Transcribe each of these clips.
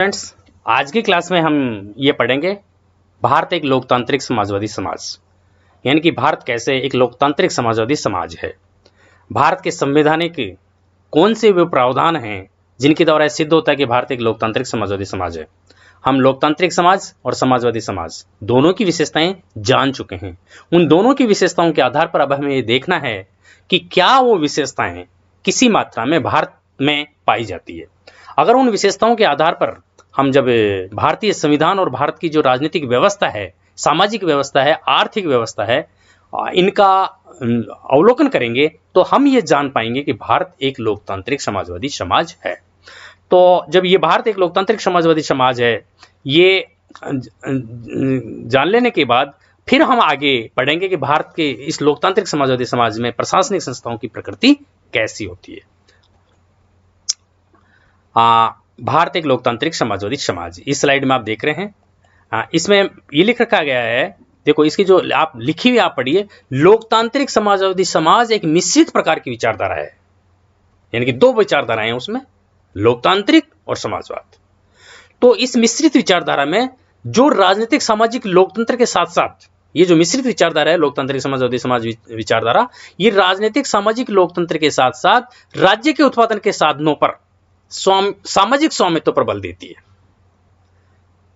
Friends, आज की class में हम ये पढ़ेंगे भारत एक लोकतांत्रिक समाजवादी समाज, यानी कि भारत कैसे एक लोकतांत्रिक समाजवादी समाज है। भारत के संवैधानिक कौन से वे प्रावधान हैं जिनके द्वारा सिद्ध होता है कि भारत एक लोकतांत्रिक समाजवादी समाज है। हम लोकतांत्रिक समाज और समाजवादी समाज दोनों की विशेषताएं जान चुके हैं। उन दोनों की विशेषताओं के आधार पर अब हमें ये देखना है कि क्या वो विशेषताएं किसी मात्रा में भारत में पाई जाती है। अगर उन विशेषताओं के आधार पर हम जब भारतीय संविधान और भारत की जो राजनीतिक व्यवस्था है, सामाजिक व्यवस्था है, आर्थिक व्यवस्था है, इनका अवलोकन करेंगे तो हम ये जान पाएंगे कि भारत एक लोकतांत्रिक समाजवादी समाज है। तो जब ये भारत एक लोकतांत्रिक समाजवादी समाज है, ये जान लेने के बाद फिर हम आगे पढ़ेंगे कि भारत के इस लोकतांत्रिक समाजवादी समाज में प्रशासनिक संस्थाओं की प्रकृति कैसी होती है। भारत एक लोकतांत्रिक समाजवादी समाज, इस स्लाइड में आप देख रहे हैं। इसमें ये लिख रखा गया है, देखो इसकी जो आप लिखी हुई आप पढ़िए, लोकतांत्रिक समाजवादी समाज एक मिश्रित प्रकार की विचारधारा है, यानी कि दो विचारधाराएं हैं उसमें, लोकतांत्रिक और समाजवाद। तो इस मिश्रित विचारधारा में जो राजनीतिक सामाजिक लोकतंत्र के साथ साथ ये जो मिश्रित विचारधारा है लोकतांत्रिक समाजवादी समाज विचारधारा, ये राजनीतिक सामाजिक लोकतंत्र के साथ साथ राज्य के उत्पादन के साधनों पर सामाजिक स्वामित्व पर बल देती है।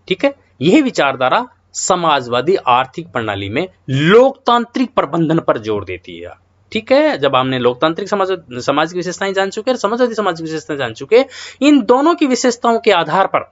ठीक है, यह विचारधारा समाजवादी आर्थिक प्रणाली में लोकतांत्रिक प्रबंधन पर जोर देती है। ठीक है, जब हमने लोकतांत्रिक समाज की विशेषताएं जान चुके और समाजवादी समाज की विशेषताएं जान चुके, इन दोनों की विशेषताओं के आधार पर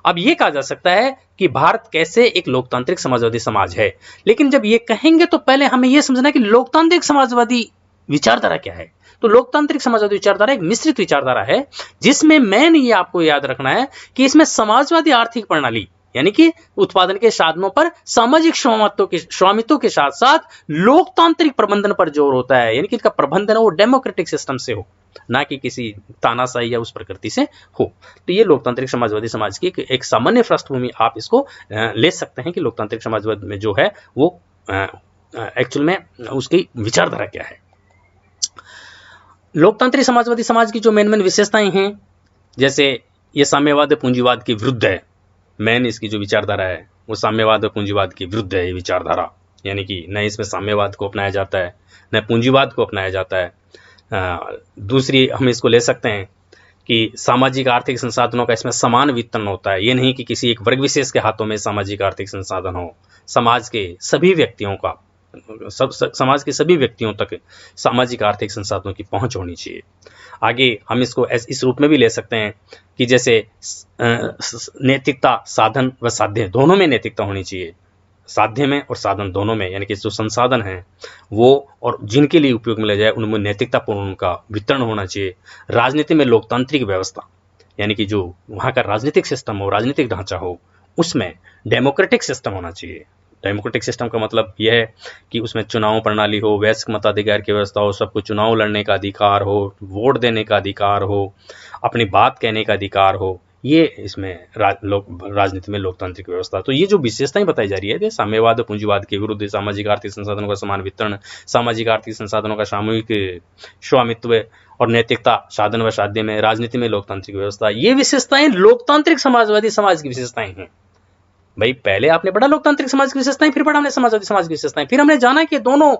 अब यह कहा जा सकता है कि भारत कैसे एक लोकतांत्रिक समाजवादी समाज है। लेकिन जब ये कहेंगे तो पहले हमें यह समझना कि लोकतांत्रिक समाजवादी विचारधारा क्या है। तो लोकतांत्रिक समाजवादी विचारधारा एक मिश्रित विचारधारा है, जिसमें मेन ये आपको याद रखना है कि इसमें समाजवादी आर्थिक प्रणाली यानी कि उत्पादन के साधनों पर सामाजिक स्वामित्व के साथ साथ लोकतांत्रिक प्रबंधन पर जोर होता है, यानी कि इसका प्रबंधन वो डेमोक्रेटिक सिस्टम से हो, ना कि किसी तानाशाही या उस प्रकृति से हो। तो ये लोकतांत्रिक समाजवादी समाज की एक सामान्य पृष्ठभूमि आप इसको ले सकते हैं कि लोकतांत्रिक समाजवाद में जो है वो एक्चुअल में उसकी विचारधारा क्या है। लोकतांत्रिक समाजवादी समाज की जो मेन विशेषताएं हैं, जैसे ये साम्यवाद पूंजीवाद के विरुद्ध है। मेन इसकी जो विचारधारा है वो साम्यवाद और पूंजीवाद के विरुद्ध है ये विचारधारा, यानी कि न इसमें साम्यवाद को अपनाया जाता है न पूंजीवाद को अपनाया जाता है। दूसरी हम इसको ले सकते हैं कि सामाजिक आर्थिक संसाधनों का इसमें समान वितरण होता है। ये नहीं कि किसी एक वर्ग विशेष के हाथों में सामाजिक आर्थिक संसाधन हो, समाज के सभी व्यक्तियों का समाज के सभी व्यक्तियों तक सामाजिक आर्थिक संसाधनों की पहुंच होनी चाहिए। आगे हम इसको इस रूप में भी ले सकते हैं कि जैसे नैतिकता, साधन व साध्य दोनों में नैतिकता होनी चाहिए, साध्य में और साधन दोनों में, यानी कि जो संसाधन हैं वो और जिनके लिए उपयोग में ले जाए उनमें नैतिकतापूर्ण उनका वितरण होना चाहिए। राजनीति में लोकतांत्रिक व्यवस्था, यानी कि जो वहाँ का राजनीतिक सिस्टम हो, राजनीतिक ढांचा हो, उसमें डेमोक्रेटिक सिस्टम होना चाहिए। डेमोक्रेटिक सिस्टम का मतलब यह है कि उसमें चुनाव प्रणाली हो, वयस्क मताधिकार की व्यवस्था हो, सबको चुनाव लड़ने का अधिकार हो, वोट देने का अधिकार हो, अपनी बात कहने का अधिकार हो, ये इसमें राजनीति में लोकतांत्रिक व्यवस्था। तो ये जो विशेषताएं बताई जा रही है, साम्यवाद और पूंजीवाद के विरुद्ध, सामाजिक आर्थिक संसाधनों का समान वितरण, सामाजिक आर्थिक संसाधनों का सामूहिक स्वामित्व और नैतिकता, साधन व साध्य में, राजनीति में लोकतांत्रिक व्यवस्था, ये विशेषताएं लोकतांत्रिक समाजवादी समाज की विशेषताएं हैं। भाई पहले आपने पढ़ा लोकतांत्रिक समाज की विशेषताएं, फिर पढ़ा हमने समाजवादी समाज की विशेषताएं, फिर हमने जाना कि दोनों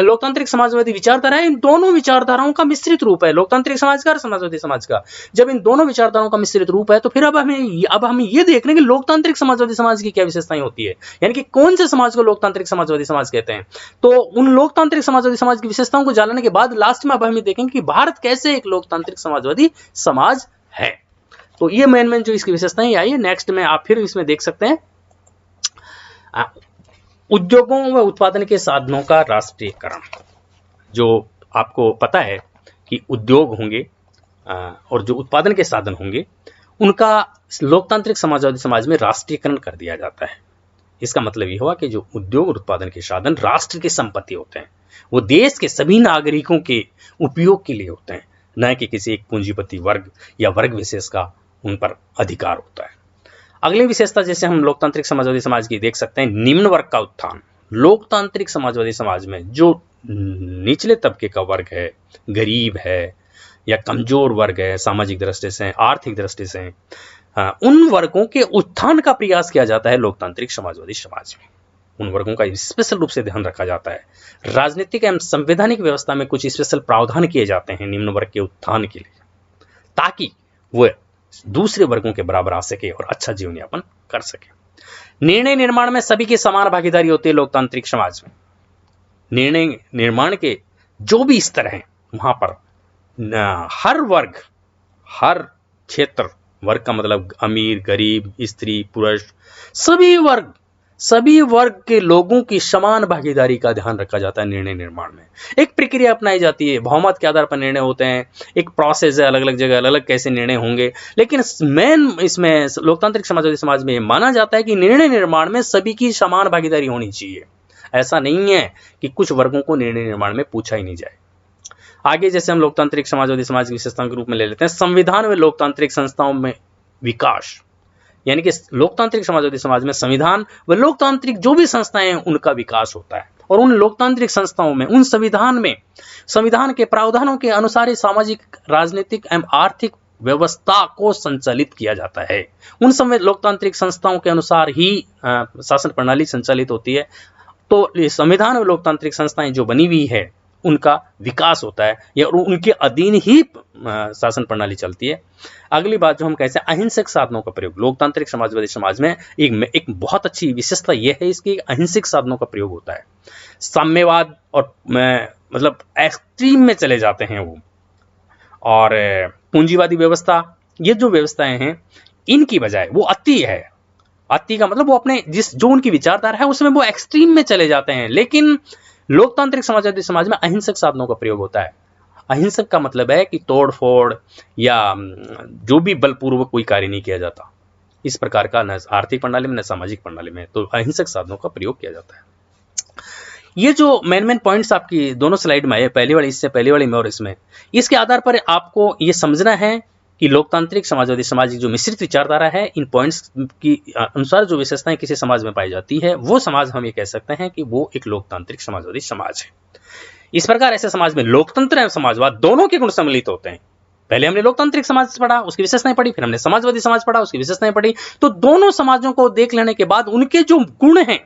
लोकतांत्रिक समाजवादी विचारधाराएं इन दोनों विचारधाराओं का मिश्रित रूप है, लोकतांत्रिक समाज का और समाजवादी समाज का। जब इन दोनों विचारधाराओं का मिश्रित रूप है तो फिर अब हमें ये देख रहे हैं कि लोकतांत्रिक समाजवादी समाज की क्या विशेषताएं होती है, यानी कि कौन से समाज को लोकतांत्रिक समाजवादी समाज कहते हैं। तो उन लोकतांत्रिक समाजवादी समाज की विशेषताओं को जानने के बाद लास्ट में अब हमें देखेंगे कि भारत कैसे एक लोकतांत्रिक समाजवादी समाज है। तो ये मेन जो इसकी विशेषताएं आई है। नेक्स्ट में आप फिर इसमें देख सकते हैं उद्योगों व उत्पादन के साधनों का राष्ट्रीयकरण। जो आपको पता है कि उद्योग होंगे और जो उत्पादन के साधन होंगे उनका लोकतांत्रिक समाजवादी समाज में राष्ट्रीयकरण कर दिया जाता है। इसका मतलब ये हुआ कि जो उद्योग और उत्पादन के साधन राष्ट्र की संपत्ति होते हैं, वो देश के सभी नागरिकों के उपयोग के लिए होते हैं, न कि किसी एक पूंजीपति वर्ग या वर्ग विशेष का उन पर अधिकार होता है। अगली विशेषता जैसे हम लोकतांत्रिक समाजवादी समाज की देख सकते हैं, निम्न वर्ग का उत्थान। लोकतांत्रिक समाजवादी समाज में जो निचले तबके का वर्ग है, गरीब है या कमजोर वर्ग है, सामाजिक दृष्टि से, आर्थिक दृष्टि से, उन वर्गों के उत्थान का प्रयास किया जाता है लोकतांत्रिक समाजवादी समाज में। उन वर्गों का स्पेशल रूप से ध्यान रखा जाता है। राजनीतिक एवं संवैधानिक व्यवस्था में कुछ स्पेशल प्रावधान किए जाते हैं निम्न वर्ग के उत्थान के लिए, ताकि वह दूसरे वर्गों के बराबर आ सके और अच्छा जीवन यापन कर सके। निर्णय निर्माण में सभी की समान भागीदारी होती है लोकतांत्रिक समाज में। निर्णय निर्माण के जो भी स्तर हैं वहां पर हर वर्ग, हर क्षेत्र, वर्ग का मतलब अमीर, गरीब, स्त्री, पुरुष, सभी वर्ग के लोगों की समान भागीदारी का ध्यान रखा जाता है निर्णय निर्माण में। एक प्रक्रिया अपनाई जाती है, बहुमत के आधार पर निर्णय होते हैं, एक प्रोसेस है, अलग अलग जगह अलग अलग कैसे निर्णय होंगे। लेकिन मेन इसमें लोकतांत्रिक समाजवादी समाज में माना जाता है कि निर्णय निर्माण में सभी की समान भागीदारी होनी चाहिए। ऐसा नहीं है कि कुछ वर्गों को निर्णय निर्माण में पूछा ही नहीं जाए। आगे जैसे हम लोकतांत्रिक समाजवादी समाज की विशेषताओं के रूप में ले लेते हैं संविधान व लोकतांत्रिक संस्थाओं में विकास, यानी कि लोकतांत्रिक समाजवादी समाज में संविधान व लोकतांत्रिक जो भी संस्थाएं हैं उनका विकास होता है, और उन लोकतांत्रिक संस्थाओं में, उन संविधान में, संविधान के प्रावधानों के अनुसार ही सामाजिक, राजनीतिक एवं आर्थिक व्यवस्था को संचालित किया जाता है। उन समय लोकतांत्रिक संस्थाओं के अनुसार ही शासन प्रणाली संचालित होती है। तो संविधान और लोकतांत्रिक संस्थाएं जो बनी हुई है उनका विकास होता है, या उनके अधीन ही शासन प्रणाली चलती है। अगली बात जो हम कहते हैं अहिंसक साधनों का प्रयोग, लोकतांत्रिक समाजवादी समाज में एक बहुत अच्छी विशेषता यह है इसकी, अहिंसक साधनों का प्रयोग होता है। साम्यवाद और मतलब एक्सट्रीम में चले जाते हैं वो, और पूंजीवादी व्यवस्था, ये जो व्यवस्थाएं हैं इनकी बजाय वो अति है। अति का मतलब वो अपने जो उनकी विचारधारा है उसमें वो एक्सट्रीम में चले जाते हैं। लेकिन लोकतांत्रिक समाजवादी समाज में अहिंसक साधनों का प्रयोग होता है। अहिंसक का मतलब है कि तोड़ फोड़ या जो भी बलपूर्वक कोई कार्य नहीं किया जाता, इस प्रकार का न आर्थिक प्रणाली में न सामाजिक प्रणाली में, तो अहिंसक साधनों का प्रयोग किया जाता है। ये जो मेन पॉइंट्स आपकी दोनों स्लाइड में आए, पहली वाली, इससे पहली वाली में और इसमें, इसके आधार पर आपको ये समझना है कि लोकतांत्रिक समाजवादी समाज की जो मिश्रित विचारधारा है, इन पॉइंट्स की अनुसार जो विशेषताएं किसी समाज में पाई जाती है, वो समाज हम ये कह सकते हैं कि वो एक लोकतांत्रिक समाजवादी समाज है। इस प्रकार ऐसे समाज में लोकतंत्र एवं समाजवाद दोनों के गुण सम्मिलित होते हैं। पहले हमने लोकतांत्रिक समाज पढ़ा, उसकी विशेषताएं पढ़ी, फिर हमने समाजवादी समाज पढ़ा, उसकी विशेषताएं पढ़ी। तो दोनों समाजों को देख लेने के बाद उनके जो गुण हैं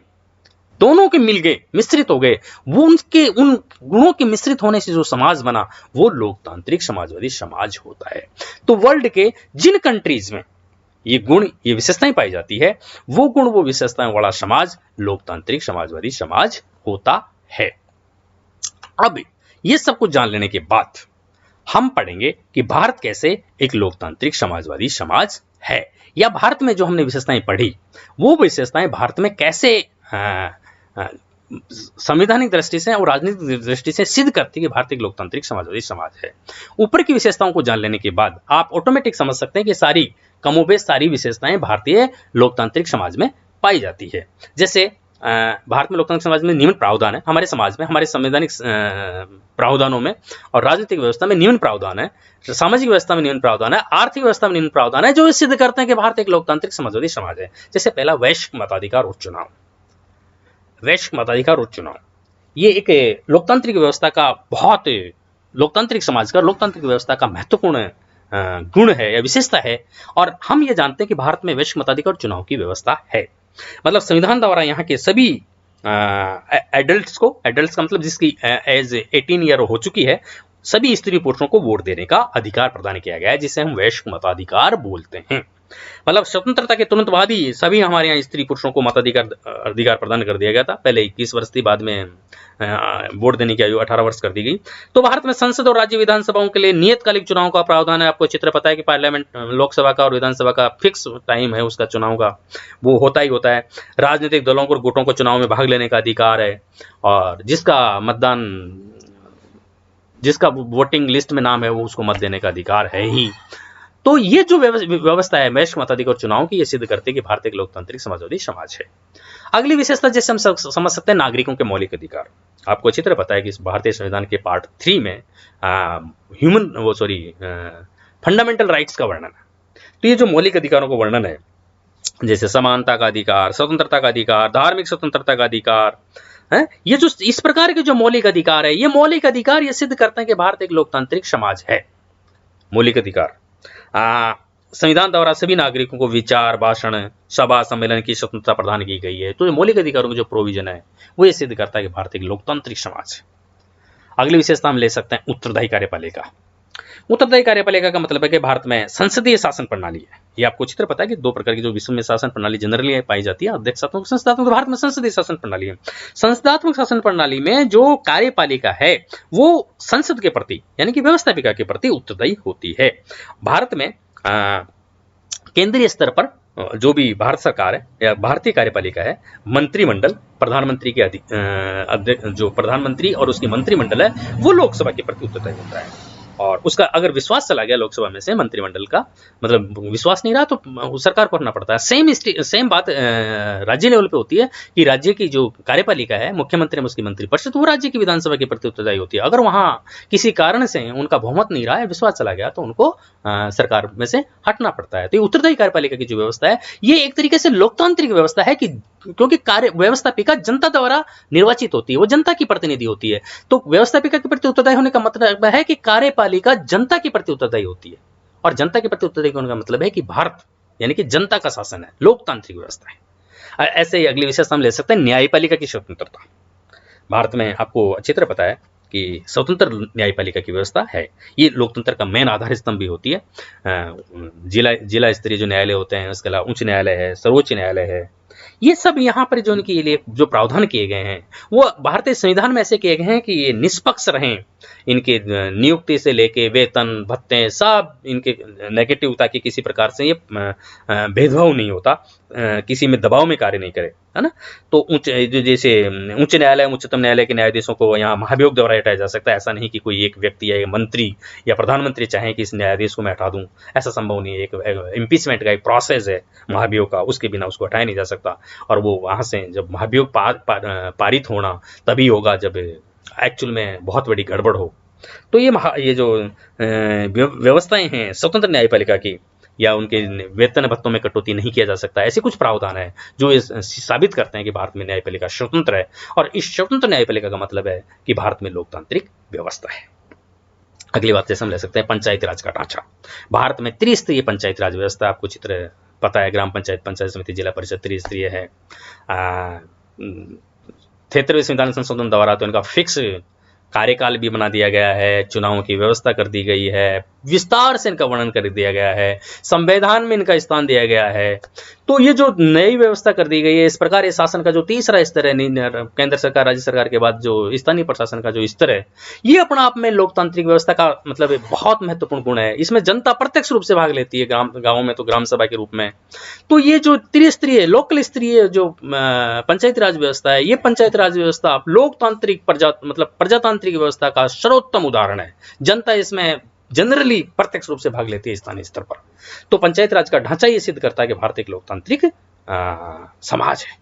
दोनों के मिल गए, मिश्रित हो गए, वो उनके उन गुणों के मिश्रित होने से जो समाज बना वो लोकतांत्रिक समाजवादी समाज होता है। तो वर्ल्ड के जिन कंट्रीज में ये गुण, ये विशेषताएं पाई जाती है, वो गुण, वो विशेषताएं वाला समाज लोकतांत्रिक समाजवादी समाज होता है। अब ये सब कुछ जान लेने के बाद हम पढ़ेंगे कि भारत कैसे एक लोकतांत्रिक समाजवादी समाज है, या भारत में जो हमने विशेषताएं पढ़ी वो विशेषताएं भारत में कैसे संवैधानिक दृष्टि से और राजनीतिक दृष्टि से सिद्ध करती है कि भारत एक लोकतांत्रिक समाजवादी समाज है। ऊपर की विशेषताओं को जान लेने के बाद आप ऑटोमेटिक समझ सकते हैं कि सारी कमोबेश सारी विशेषताएं भारतीय लोकतांत्रिक समाज में पाई जाती है। जैसे भारत में लोकतांत्रिक समाज में निम्न प्रावधान है, हमारे समाज में, हमारे संवैधानिक प्रावधानों में और राजनीतिक व्यवस्था में निम्न प्रावधान है, सामाजिक व्यवस्था में निम्न प्रावधान है, आर्थिक व्यवस्था में निम्न प्रावधान है, जो सिद्ध करते हैं कि भारत एक लोकतांत्रिक समाजवादी समाज है। जैसे पहला, वैश्विक मताधिकार और चुनाव। वैश्विक मताधिकार और चुनाव ये एक लोकतांत्रिक व्यवस्था का, बहुत लोकतांत्रिक समाज का, लोकतांत्रिक व्यवस्था का महत्वपूर्ण गुण है या विशेषता है। और हम ये जानते हैं कि भारत में वैश्विक मताधिकार और चुनाव की व्यवस्था है। मतलब संविधान द्वारा यहाँ के सभी एडल्ट्स का मतलब जिसकी एज 18 ईयर हो चुकी है, सभी स्त्री पुरुषों को वोट देने का अधिकार प्रदान किया गया है, जिसे हम वैश्विक मताधिकार बोलते हैं। मतलब स्वतंत्रता के तुरंत बाद ही सभी हमारे यहाँ स्त्री पुरुषों को मताधिकार प्रदान कर दिया गया था। पहले 21 वर्ष थी, बाद में वोट देने की आयु 18 वर्ष कर दी गई। तो भारत में संसद और राज्य विधानसभाओं के लिए नियतकालिक चुनाव का प्रावधान है। आपको चित्र पता है कि पार्लियामेंट, लोकसभा का और विधानसभा का फिक्स टाइम है उसका चुनाव का, वो होता ही होता है। राजनीतिक दलों को, गुटों को चुनाव में भाग लेने का अधिकार है, और जिसका वोटिंग लिस्ट में नाम है वो उसको मत देने का अधिकार है ही। तो ये जो व्यवस्था है वैश्विक मताधिकार चुनाव की, ये सिद्ध करते हैं कि भारत एक लोकतांत्रिक समाजवादी समाज है। अगली विशेषता जैसे हम समझ सकते हैं नागरिकों के मौलिक अधिकार। आपको अच्छी तरह पता है कि भारतीय संविधान के पार्ट 3 में फंडामेंटल राइट्स का वर्णन है। तो ये जो मौलिक अधिकारों का वर्णन है, जैसे समानता का अधिकार, स्वतंत्रता का अधिकार, धार्मिक स्वतंत्रता का अधिकार है, ये जो इस प्रकार के जो मौलिक अधिकार है, ये मौलिक अधिकार ये सिद्ध करते हैं कि भारत एक लोकतांत्रिक समाज है। मौलिक अधिकार संविधान द्वारा सभी नागरिकों को विचार, भाषण, सभा, सम्मेलन की स्वतंत्रता प्रदान की गई है। तो ये मौलिक अधिकारों का जो प्रोविजन है वो ये सिद्ध करता है कि भारत एक लोकतांत्रिक समाज है। अगली विशेषता हम ले सकते हैं उत्तरदायी कार्यपालिका। उत्तरदायी कार्यपालिका का मतलब है कि भारत में संसदीय शासन प्रणाली है। ये आपको अच्छी तरह पता है कि दो प्रकार की जो विश्व में शासन प्रणाली जनरली पाई जाती है, अध्यक्षात्मक, संसदात्मक। भारत में संसदीय शासन प्रणाली है। संसदात्मक शासन प्रणाली में जो कार्यपालिका है वो संसद के प्रति यानी कि व्यवस्थापिका के प्रति उत्तरदायी होती है। भारत में केंद्रीय स्तर पर जो भी भारत सरकार है या भारतीय कार्यपालिका है, मंत्रिमंडल, प्रधानमंत्री के जो प्रधानमंत्री और उसकी मंत्रिमंडल है वो लोकसभा के प्रति उत्तरदायी होता है। और उसका अगर विश्वास चला गया लोकसभा में से मंत्रिमंडल का, मतलब विश्वास नहीं रहा तो सरकार को करना पड़ता है। सेम बात राज्य लेवल पे होती है कि राज्य की जो कार्यपालिका है, मुख्यमंत्री में उसकी मंत्रिपरिषद, वो राज्य की विधानसभा के प्रति उत्तरदायी होती है। अगर वहां किसी कारण से उनका बहुमत नहीं रहा है, विश्वास चला गया, तो उनको सरकार में से हटना पड़ता है। तो ये उत्तरदायी कार्यपालिका की जो व्यवस्था है ये एक तरीके से लोकतांत्रिक व्यवस्था है कि क्योंकि कार्य व्यवस्थापिका जनता द्वारा निर्वाचित होती है, वो जनता की प्रतिनिधि होती है। तो व्यवस्थापिका के प्रति उत्तरदायी होने का मतलब है कि कार्यपालिका जनता के प्रति उत्तरदायी होती है, और जनता के प्रति उत्तरदायी होने का मतलब है कि भारत यानी कि जनता का शासन है, लोकतांत्रिक व्यवस्था है। ऐसे ही अगली विशेषता हम ले सकते हैं न्यायपालिका की स्वतंत्रता। भारत में आपको अच्छी तरह पता है कि स्वतंत्र न्यायपालिका की व्यवस्था है। ये लोकतंत्र का मेन आधार स्तंभ भी होती है। जिला स्तरीय जो न्यायालय होते हैं, उसके अलावा उच्च न्यायालय है, सर्वोच्च न्यायालय है, ये सब यहाँ पर जो इनके लिए जो प्रावधान किए गए हैं वो भारतीय संविधान में ऐसे किए गए हैं कि ये निष्पक्ष रहें। इनके नियुक्ति से लेके वेतन, भत्ते, सब इनके नेगेटिव, ताकि किसी प्रकार से ये भेदभाव नहीं होता, किसी में दबाव में कार्य नहीं करे, है ना। तो जैसे उच्च न्यायालय, उच्चतम न्यायालय के न्यायाधीशों को यहाँ महाभियोग द्वारा हटाया जा सकता है। ऐसा नहीं कि कोई एक व्यक्ति या मंत्री या प्रधानमंत्री चाहे कि इस न्यायाधीश को मैं हटा दूं, ऐसा संभव नहीं है। एक इम्पीचमेंट का एक प्रोसेस है महाभियोग का, उसके बिना उसको हटाया नहीं जा सकता। और वो वहां से जब महाभियोग पारित होना तभी होगा जब एक्चुअल में बहुत बड़ी गड़बड़ हो। तो ये जो व्यवस्थाएं हैं स्वतंत्र न्यायपालिका की, या उनके वेतन भत्तों में कटौती नहीं किया जा सकता, ऐसे कुछ प्रावधान है जो साबित करते हैं कि भारत में न्यायपालिका स्वतंत्र है। और इस स्वतंत्र न्यायपालिका का मतलब है कि भारत में लोकतांत्रिक व्यवस्था है। अगली बात जैसे हम ले सकते हैं पंचायती राज का ढांचा। भारत में त्रिस्तरीय पंचायती राज व्यवस्था, आपको चित्र पता है, ग्राम पंचायत, पंचायत समिति, जिला परिषद त्रिस्तरीय है। 73वें संविधान संशोधन द्वारा तो इनका फिक्स कार्यकाल भी बना दिया गया है, चुनावों की व्यवस्था कर दी गई है, विस्तार से इनका वर्णन कर दिया गया है, संविधान में इनका स्थान दिया गया है। तो ये जो नई व्यवस्था कर दी गई है, इस प्रकार ये शासन का जो तीसरा स्तर है, केंद्र सरकार, राज्य सरकार के बाद जो स्थानीय प्रशासन का जो स्तर है, ये अपना आप में लोकतांत्रिक व्यवस्था का मतलब बहुत महत्वपूर्ण गुण है। इसमें जनता प्रत्यक्ष रूप से भाग लेती है, गाँवों में तो ग्राम सभा के रूप में। तो ये जो त्रिस्तरीय लोकल स्तरीय जो पंचायती राज व्यवस्था है, ये पंचायती राज व्यवस्था लोकतांत्रिक प्रजातांत्रिक व्यवस्था का सर्वोत्तम उदाहरण है। जनता इसमें जनरली प्रत्यक्ष रूप से भाग लेती है स्थानीय स्तर पर। तो पंचायत राज का ढांचा ये सिद्ध करता है कि भारत एक लोकतांत्रिक समाज है।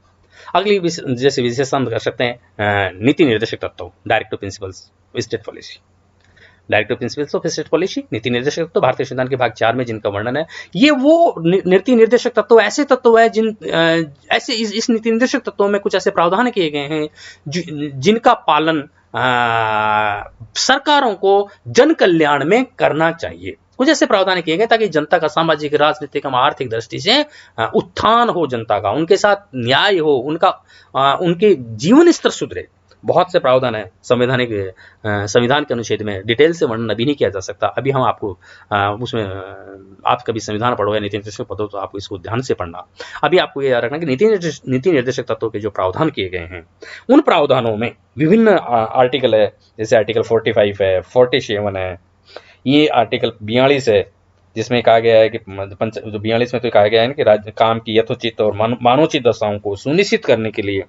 अगली जैसे विशेषता हम कर सकते हैं नीति निर्देशक तत्व, directive principles state policy. Directive principles of state policy, नीति निर्देशक तत्व, भारतीय संविधान के भाग 4 में जिनका वर्णन है। ये वो नीति निर्देशक तत्व ऐसे तत्व है इस नीति निर्देशक तत्वों में कुछ ऐसे प्रावधान किए गए हैं जिनका पालन सरकारों को जन कल्याण में करना चाहिए। कुछ ऐसे प्रावधान किए गए ताकि जनता का सामाजिक, राजनीतिक एवं आर्थिक दृष्टि से उत्थान हो, जनता का, उनके साथ न्याय हो, उनके जीवन स्तर सुधरे। बहुत से प्रावधान है संविधान के अनुच्छेद में, डिटेल से वर्णन अभी नहीं किया जा सकता। अभी हम आपको उसमें, आप कभी संविधान पढ़ो या नीति निर्देशक पढ़ो तो आपको इसको ध्यान से पढ़ना। अभी आपको ये याद रखना कि नीति निर्देशक तत्वों के जो प्रावधान किए गए हैं, उन प्रावधानों में विभिन्न आर्टिकल है, जैसे आर्टिकल 45 है, 47 है, ये आर्टिकल 42 है, जिसमें कहा गया है कि 42 में तो कहा गया है कि राज्य काम की यथोचित और मानवोचित दशाओं को सुनिश्चित करने के लिए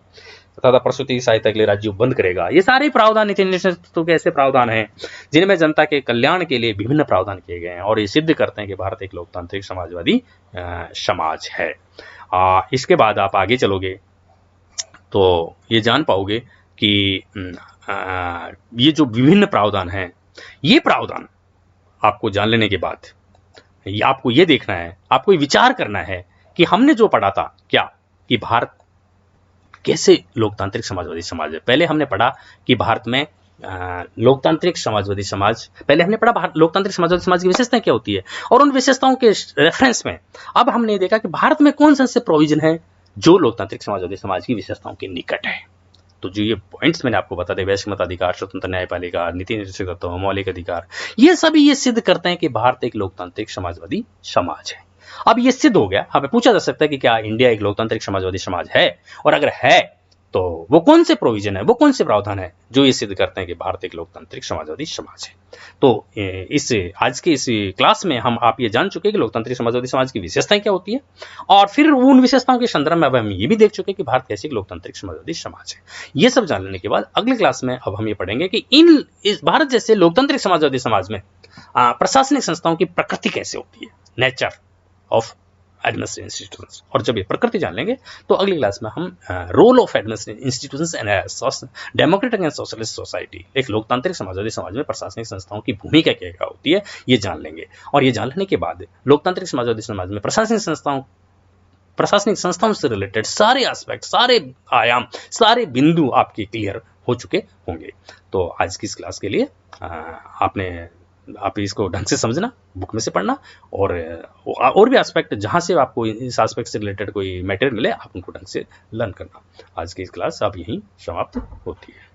तथा प्रसूति की सहायता के लिए राज्य बंद करेगा। ये सारे प्रावधान नीति निर्देशक तत्वों के ऐसे प्रावधान हैं जिनमें जनता के कल्याण के लिए विभिन्न प्रावधान किए गए हैं, और ये सिद्ध करते हैं कि भारत एक लोकतांत्रिक समाजवादी समाज है। इसके बाद आप आगे चलोगे तो ये जान पाओगे कि ये जो विभिन्न प्रावधान हैं, ये प्रावधान आपको जान लेने के बाद आपको ये देखना है, आपको ये विचार करना है कि हमने जो पढ़ा था क्या, कि भारत कैसे लोकतांत्रिक समाजवादी समाज है। पहले हमने पढ़ा कि भारत में लोकतांत्रिक समाजवादी समाज, पहले हमने पढ़ा लोकतांत्रिक समाजवादी समाज की विशेषताएं क्या होती है, और उन विशेषताओं के रेफरेंस में अब हमने देखा कि भारत में कौन सा ऐसे प्रोविजन है जो लोकतांत्रिक समाजवादी समाज की विशेषताओं के निकट है। तो जो ये पॉइंट्स मैंने आपको बता दिए, वैश्विक मताधिकार, स्वतंत्र न्यायपालिका, नीति निर्देशकत्व, मौलिक अधिकार, ये सभी ये सिद्ध करते हैं कि भारत एक लोकतांत्रिक समाजवादी समाज है। अब ये सिद्ध हो गया, हमें पूछा जा सकता है कि क्या इंडिया एक लोकतांत्रिक समाजवादी समाज है, और अगर है तो वो कौन से प्रोविजन है, वो कौन से प्रावधान है जो ये सिद्ध करते हैं कि भारत एक लोकतांत्रिक समाजवादी समाज है। तो इस आज के इस क्लास में आप ये जान चुके हैं कि लोकतांत्रिक समाजवादी समाज की विशेषताएं क्या होती है, और फिर उन विशेषताओं के संदर्भ में अब हम ये भी देख चुके हैं कि भारत कैसे एक लोकतांत्रिक समाजवादी समाज है। ये सब जान लेने के बाद अगले क्लास में अब हम ये पढ़ेंगे कि इस भारत जैसे लोकतांत्रिक समाजवादी समाज में प्रशासनिक संस्थाओं की प्रकृति कैसे होती है, नेचर ऑफ एडमिनिस्ट्रेटिव इंस्टीट्यूशंस। और जब ये प्रकृति जान लेंगे तो अगली क्लास में हम role of administrative institutions and democratic and socialist society, एक लोकतांत्रिक समाजवादी समाज में प्रशासनिक संस्थाओं की भूमिका क्या होती है, ये जान लेंगे। और ये जान लेने के बाद लोकतांत्रिक समाजवादी समाज में प्रशासनिक संस्थाओं से रिलेटेड सारे एस्पेक्ट, सारे आयाम, सारे बिंदु आपके क्लियर हो चुके होंगे। तो आज की इस क्लास के लिए आप इसको ढंग से समझना, बुक में से पढ़ना, और भी एस्पेक्ट जहाँ से आपको इस एस्पेक्ट से रिलेटेड कोई मटेरियल मिले आप उनको ढंग से लर्न करना। आज की इस क्लास अब यहीं समाप्त होती है।